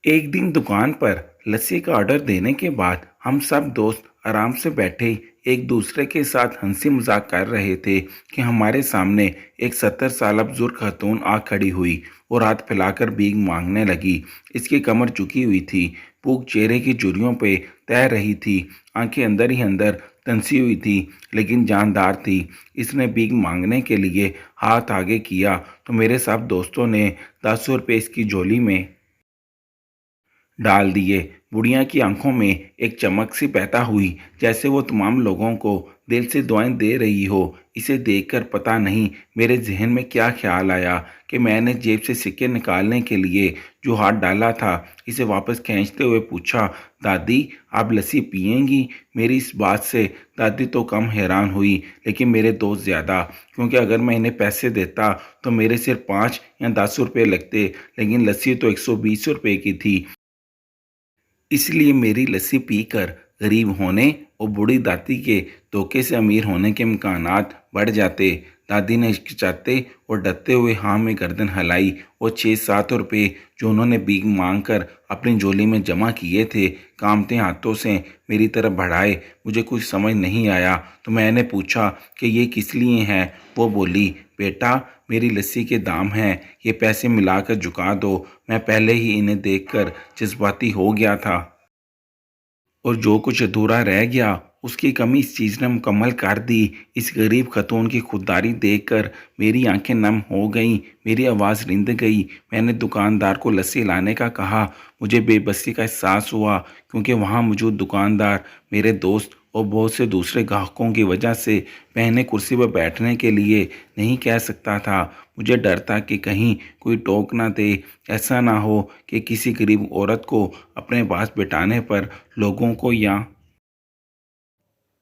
एक दिन दुकान पर लस्सी का ऑर्डर देने के बाद हम सब दोस्त आराम से बैठे एक दूसरे के साथ हंसी मजाक कर रहे थे कि हमारे सामने एक 70 साल बुजुर्ग खातून आ खड़ी हुई और हाथ फैलाकर भीख मांगने लगी। इसकी कमर झुकी हुई थी, भूख चेहरे की झुर्रियों पे तैर रही थी, आंखें अंदर ही अंदर तंसी हुई थी लेकिन जानदार थी। इसने भीख मांगने के लिए हाथ आगे किया तो मेरे सब दोस्तों ने 10 रुपये इसकी झोली में डाल दिए। बुढ़िया की आंखों में एक चमक सी पैदा हुई, जैसे वो तमाम लोगों को दिल से दुआएं दे रही हो। इसे देखकर पता नहीं मेरे जहन में क्या ख्याल आया कि मैंने जेब से सिक्के निकालने के लिए जो हाथ डाला था, इसे वापस खींचते हुए पूछा, दादी आप लस्सी पिएंगी? मेरी इस बात से दादी तो कम हैरान हुई लेकिन मेरे दोस्त ज़्यादा, क्योंकि अगर मैं इन्हें पैसे देता तो मेरे सिर्फ 5 या 10 रुपये लगते, लेकिन लस्सी तो 120 रुपये की थी। इसलिए मेरी लस्सी पीकर गरीब होने और बूढ़ी दादी के धोखे से अमीर होने के इम्कानात बढ़ जाते। दादी ने हिचकिचाते और डरते हुए हाँ में गर्दन हिलाई और 6-7 रुपये जो उन्होंने भीख मांग कर अपनी झोली में जमा किए थे, कामते हाथों से मेरी तरफ बढ़ाए। मुझे कुछ समझ नहीं आया तो मैंने पूछा कि ये किस लिए हैं। वो बोली, बेटा मेरी लस्सी के दाम हैं, ये पैसे मिलाकर झुका दो। मैं पहले ही इन्हें देखकर जज्बाती हो गया था और जो कुछ अधूरा रह गया उसकी कमी इस चीज़ ने मुकम्मल कर दी। इस गरीब खतून की खुददारी देखकर मेरी आंखें नम हो गईं, मेरी आवाज़ रिंध गई। मैंने दुकानदार को लस्सी लाने का कहा। मुझे बेबसी का एहसास हुआ क्योंकि वहाँ मौजूद दुकानदार मेरे दोस्त और बहुत से दूसरे ग्राहकों की वजह से मैं इन्हें कुर्सी पर बैठने के लिए नहीं कह सकता था। मुझे डर था कि कहीं कोई टोक ना दे, ऐसा ना हो कि किसी गरीब औरत को अपने पास बिठाने पर लोगों को या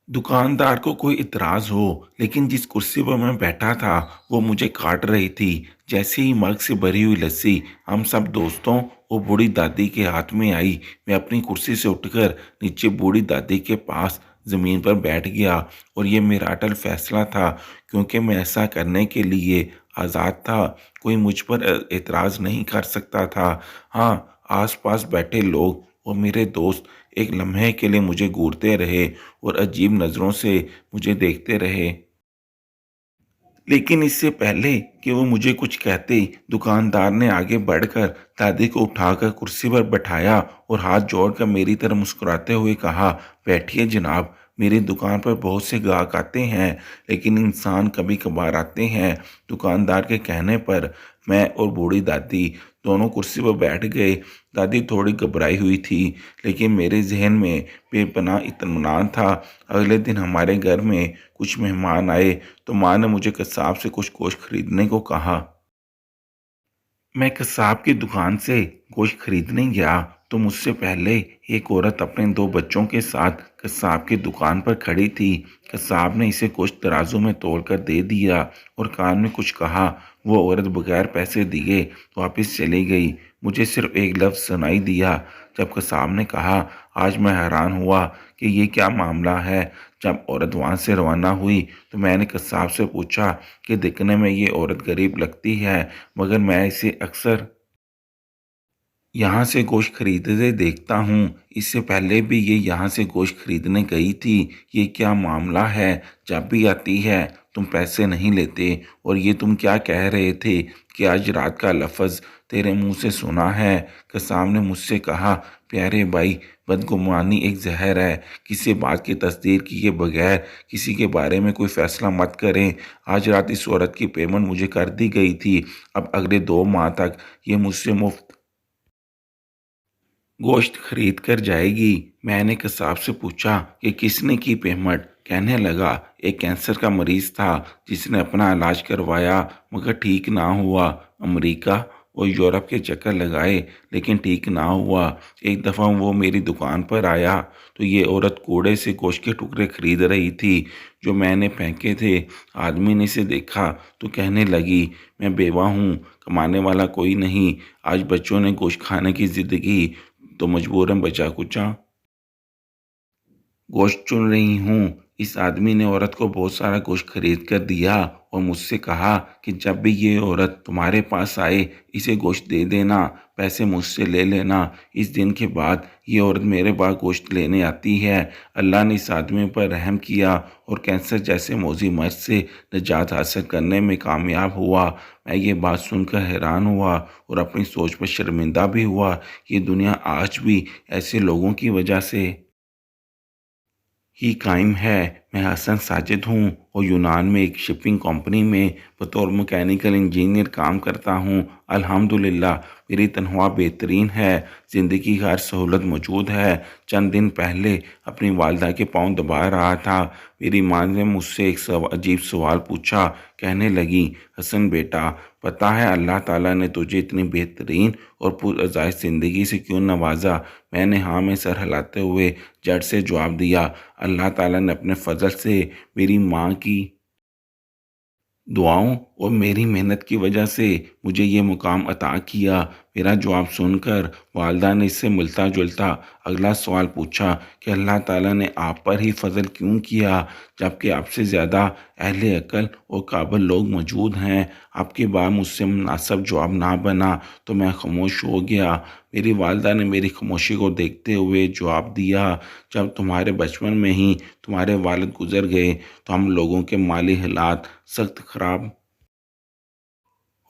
दुकानदार को कोई इतराज़ हो। लेकिन जिस कुर्सी पर मैं बैठा था वो मुझे काट रही थी। जैसे ही मग से भरी हुई लस्सी हम सब दोस्तों और बूढ़ी दादी के हाथ में आई, मैं अपनी कुर्सी से उठकर नीचे बूढ़ी दादी के पास ज़मीन पर बैठ गया। और ये मेरा अटल फैसला था, क्योंकि मैं ऐसा करने के लिए आज़ाद था। कोई मुझ पर एतराज़ नहीं कर सकता था। हाँ, आसपास बैठे लोग और मेरे दोस्त एक लम्हे के लिए मुझे घूरते रहे और अजीब नज़रों से मुझे देखते रहे। लेकिन इससे पहले कि वो मुझे कुछ कहते, दुकानदार ने आगे बढ़कर दादी को उठाकर कुर्सी पर बैठाया और हाथ जोड़कर मेरी तरफ मुस्कुराते हुए कहा, बैठिए जनाब। मेरी दुकान पर बहुत से ग्राहक आते हैं लेकिन इंसान कभी कभार आते हैं। दुकानदार के कहने पर मैं और बूढ़ी दादी दोनों कुर्सी पर बैठ गए। दादी थोड़ी घबराई हुई थी लेकिन मेरे जहन में बेपनाह इत्मीनान था। अगले दिन हमारे घर में कुछ मेहमान आए तो माँ ने मुझे कसाब से कुछ गोश्त खरीदने को कहा। मैं कसाब की दुकान से गोश्त खरीदने गया तो मुझसे पहले एक औरत अपने दो बच्चों के साथ कसाब की दुकान पर खड़ी थी। कसाब ने इसे गोश्त तराजू में तोलकर दे दिया और कान में कुछ कहा। वो औरत बगैर पैसे दिए वापस चली गई। मुझे सिर्फ एक लफ्ज़ सुनाई दिया जब कसाब ने कहा, आज मैं हैरान हुआ कि ये क्या मामला है। जब औरत वहाँ से रवाना हुई तो मैंने कसाब से पूछा कि दिखने में ये औरत गरीब लगती है, मगर मैं इसे अक्सर यहाँ से गोश्त खरीदते देखता हूँ। इससे पहले भी ये यहाँ से गोश्त खरीदने गई थी। ये क्या मामला है? जब भी आती है तुम पैसे नहीं लेते। और ये तुम क्या कह रहे थे कि आज रात का लफ्ज़ तेरे मुंह से सुना है? कसाब ने मुझसे कहा, प्यारे भाई, बदगुमानी एक जहर है। किसी बात की तस्दीक किए बगैर किसी के बारे में कोई फ़ैसला मत करें। आज रात इस औरत की पेमेंट मुझे कर दी गई थी। अब अगले 2 माह तक ये मुझसे मुफ्त गोश्त खरीद कर जाएगी। मैंने कसाब से पूछा कि किसने की पेमेंट? कहने लगा, एक कैंसर का मरीज़ था जिसने अपना इलाज करवाया मगर ठीक ना हुआ। अमेरिका और यूरोप के चक्कर लगाए लेकिन ठीक ना हुआ। एक दफ़ा वो मेरी दुकान पर आया तो ये औरत कूड़े से गोश्त के टुकड़े खरीद रही थी जो मैंने फेंके थे। आदमी ने इसे देखा तो कहने लगी, मैं बेवा हूँ, कमाने वाला कोई नहीं। आज बच्चों ने गोश्त खाने की ज़िद की तो मजबूरन बचा कुचा गोश्त चुन रही हूँ। اس آدمی نے عورت کو بہت سارا گوشت خرید کر دیا اور مجھ سے کہا کہ جب بھی یہ عورت تمہارے پاس آئے اسے گوشت دے دینا، پیسے مجھ سے لے لینا۔ اس دن کے بعد یہ عورت میرے پاس گوشت لینے آتی ہے۔ اللہ نے اس آدمی پر رحم کیا اور کینسر جیسے موذی مرض سے نجات حاصل کرنے میں کامیاب ہوا۔ میں یہ بات سن کر حیران ہوا اور اپنی سوچ پر شرمندہ بھی ہوا۔ یہ دنیا آج بھی ایسے لوگوں کی وجہ سے ہی قائم ہے۔ میں حسن ساجد ہوں اور یونان میں ایک شپنگ کمپنی میں بطور مکینیکل انجینئر کام کرتا ہوں۔ الحمدللہ میری تنخواہ بہترین ہے، زندگی کی ہر سہولت موجود ہے۔ چند دن پہلے اپنی والدہ کے پاؤں دبا رہا تھا، میری ماں نے مجھ سے ایک عجیب سوال پوچھا۔ کہنے لگی، حسن بیٹا، پتہ ہے اللہ تعالیٰ نے تجھے اتنی بہترین اور پرعزائز زندگی سے کیوں نوازا؟ میں نے ہاں میں سر ہلاتے ہوئے جھٹ سے جواب دیا، اللہ تعالیٰ نے اپنے فضل سے میری ماں کی دعاؤں اور میری محنت کی وجہ سے مجھے یہ مقام عطا کیا۔ میرا جواب سن کر والدہ نے اس سے ملتا جلتا اگلا سوال پوچھا کہ اللہ تعالیٰ نے آپ پر ہی فضل کیوں کیا جبکہ آپ سے زیادہ اہل عقل اور قابل لوگ موجود ہیں؟ آپ کی بات مجھ سے مناسب جواب نہ بنا تو میں خاموش ہو گیا۔ میری والدہ نے میری خاموشی کو دیکھتے ہوئے جواب دیا، جب تمہارے بچپن میں ہی تمہارے والد گزر گئے تو ہم لوگوں کے مالی حالات سخت خراب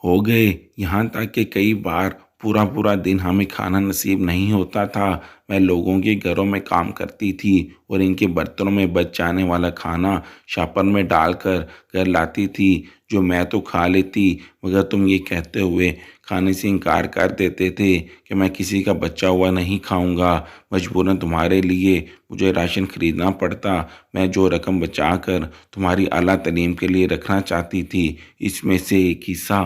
ہو گئے، یہاں تک کہ کئی بار پورا پورا دن ہمیں کھانا نصیب نہیں ہوتا تھا۔ میں لوگوں کے گھروں میں کام کرتی تھی اور ان کے برتنوں میں بچ جانے والا کھانا شاپر میں ڈال کر گھر لاتی تھی، جو میں تو کھا لیتی مگر تم یہ کہتے ہوئے کھانے سے انکار کر دیتے تھے کہ میں کسی کا بچا ہوا نہیں کھاؤں گا۔ مجبوراً تمہارے لیے مجھے راشن خریدنا پڑتا۔ میں جو رقم بچا کر تمہاری اعلیٰ تعلیم کے لیے رکھنا چاہتی تھی، اس میں سے ایک حصہ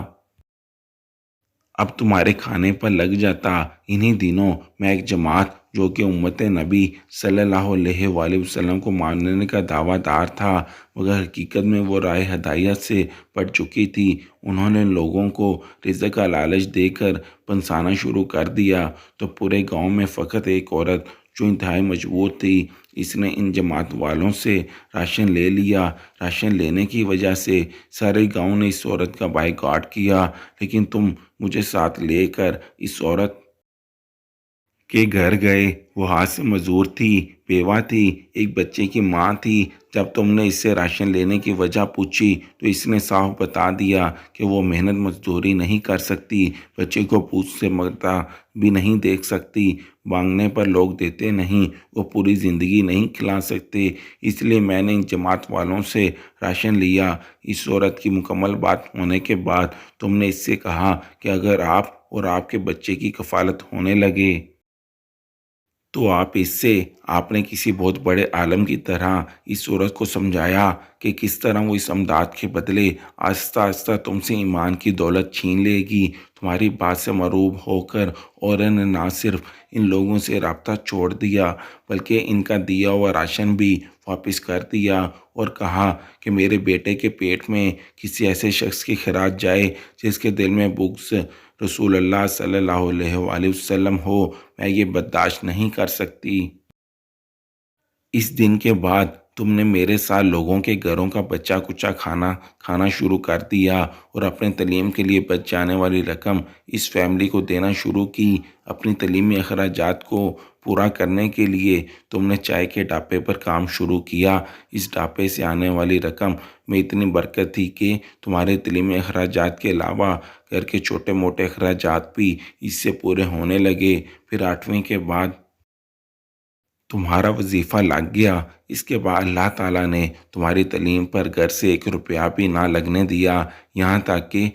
اب تمہارے کھانے پر لگ جاتا۔ انہی دنوں میں ایک جماعت جو کہ امت نبی صلی اللہ علیہ وآلہ وسلم کو ماننے کا دعویٰ دار تھا مگر حقیقت میں وہ راہ ہدایت سے پٹ چکی تھی، انہوں نے لوگوں کو رزق کا لالچ دے کر پنسانا شروع کر دیا تو پورے گاؤں میں فقط ایک عورت جو انتہائی مجبور تھی، اس نے ان جماعت والوں سے راشن لے لیا۔ راشن لینے کی وجہ سے سارے گاؤں نے اس عورت کا بائیکاٹ کیا، لیکن تم مجھے ساتھ لے کر اس عورت کے گھر گئے۔ وہ ہاتھ سے مزدور تھی، بیوہ تھی، ایک بچے کی ماں تھی۔ جب تم نے اس سے راشن لینے کی وجہ پوچھی تو اس نے صاف بتا دیا کہ وہ محنت مزدوری نہیں کر سکتی، بچے کو پوچھ سے مرتا بھی نہیں دیکھ سکتی، مانگنے پر لوگ دیتے نہیں، وہ پوری زندگی نہیں کھلا سکتے، اس لیے میں نے ان جماعت والوں سے راشن لیا۔ اس عورت کی مکمل بات ہونے کے بعد تم نے اس سے کہا کہ اگر آپ اور آپ کے بچے کی کفالت ہونے لگے تو آپ نے کسی بہت بڑے عالم کی طرح اس عورت کو سمجھایا کہ کس طرح وہ اس امداد کے بدلے آہستہ آہستہ تم سے ایمان کی دولت چھین لے گی۔ تمہاری بات سے مرعوب ہو کر عورت نے نہ صرف ان لوگوں سے رابطہ چھوڑ دیا بلکہ ان کا دیا ہوا راشن بھی واپس کر دیا اور کہا کہ میرے بیٹے کے پیٹ میں کسی ایسے شخص کی خراج جائے جس کے دل میں بغض رسول اللہ صلی اللہ علیہ وآلہ وسلم ہو، میں یہ برداشت نہیں کر سکتی۔ اس دن کے بعد تم نے میرے ساتھ لوگوں کے گھروں کا بچا کچا کھانا کھانا شروع کر دیا اور اپنے تعلیم کے لیے بچ جانے والی رقم اس فیملی کو دینا شروع کی۔ اپنی تعلیمی اخراجات کو پورا کرنے کے لیے تم نے چائے کے ڈھابے پر کام شروع کیا۔ اس ڈھابے سے آنے والی رقم میں اتنی برکت تھی کہ تمہارے تعلیمی اخراجات کے علاوہ گھر کے چھوٹے موٹے اخراجات بھی اس سے پورے ہونے لگے۔ پھر 8ویں کے بعد تمہارا وظیفہ لگ گیا۔ اس کے بعد اللہ تعالیٰ نے تمہاری تعلیم پر گھر سے 1 روپیہ بھی نہ لگنے دیا، یہاں تک کہ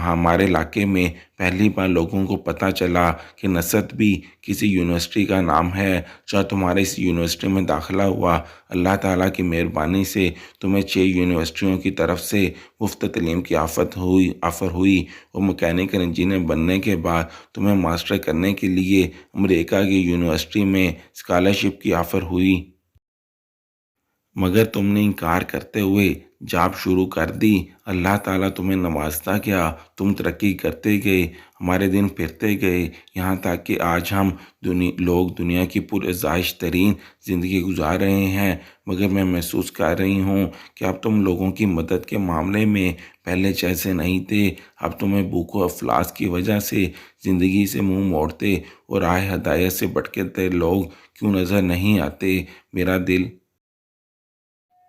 ہمارے علاقے میں پہلی بار لوگوں کو پتہ چلا کہ نصرت بھی کسی یونیورسٹی کا نام ہے۔ جب تمہارے اس یونیورسٹی میں داخلہ ہوا، اللہ تعالیٰ کی مہربانی سے تمہیں 6 یونیورسٹیوں کی طرف سے مفت تعلیم کی آفر ہوئی اور مکینیکل انجینئر بننے کے بعد تمہیں ماسٹر کرنے کے لیے امریکہ کی یونیورسٹی میں اسکالرشپ کی آفر ہوئی۔ मगर तुमने इनकार करते हुए जॉब शुरू कर दी। अल्लाह ताला तुम्हें नवाजता गया, तुम तरक्की करते गए, हमारे दिन फिरते गए, यहाँ तक कि आज हम लोग दुनिया की पुरज़ाइश तरीन ज़िंदगी गुजार रहे हैं। मगर मैं महसूस कर रही हूँ कि अब तुम लोगों की मदद के मामले में पहले जैसे नहीं थे। अब तुम्हें भूख व अफलास की वजह से ज़िंदगी से मुंह मोड़ते और राह हदायत से भटकते लोग क्यों नज़र नहीं आते। मेरा दिल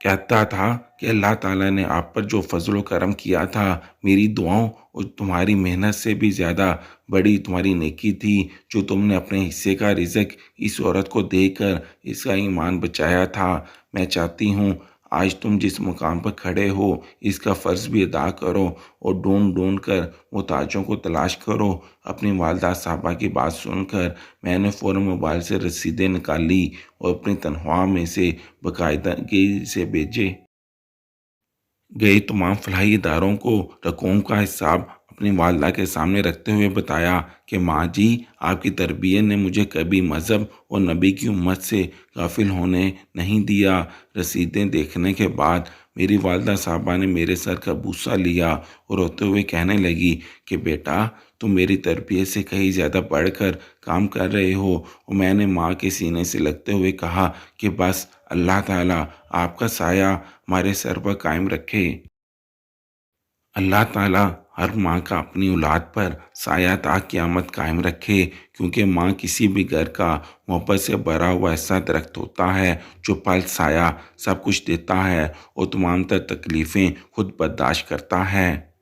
कहता था कि अल्लाह ताला ने आप पर जो फजल व करम किया था, मेरी दुआओं और तुम्हारी मेहनत से भी ज़्यादा बड़ी तुम्हारी नेकी थी, जो तुमने अपने हिस्से का रिज़्क इस औरत को देकर इसका ईमान बचाया था। मैं चाहती हूँ आज तुम जिस मुकाम पर खड़े हो इसका फ़र्ज़ भी अदा करो और ढूंढ ढूंढ कर मोहताजों को तलाश करो। अपनी वालदा साहबा की बात सुनकर मैंने फ़ौरन मोबाइल से रसीदें निकाली और अपनी तनख्वाह में से बाकायदगी से भेजे गए तमाम फलाही इदारों को रकूम का हिसाब अपनी वालदा के सामने रखते हुए बताया कि माँ जी, आपकी तरबियत ने मुझे कभी मज़हब और नबी की उम्मत से गाफिल होने नहीं दिया। रसीदें देखने के बाद मेरी वालदा साहबा ने मेरे सर का बूसा लिया और रोते हुए कहने लगी कि बेटा, तुम मेरी तरबियत से कहीं ज़्यादा बढ़कर काम कर रहे हो। और मैंने माँ के सीने से लगते हुए कहा कि बस अल्लाह ताला आपका साया हमारे सर पर कायम रखे। अल्लाह ताला हर माँ का अपनी औलाद पर साया ता क़यामत कायम रखे, क्योंकि माँ किसी भी घर का मोहब्बत से भरा हुआ ऐसा दरख्त होता है जो फल साया सब कुछ देता है और तमाम तर तकलीफ़ें खुद बर्दाश्त करता है।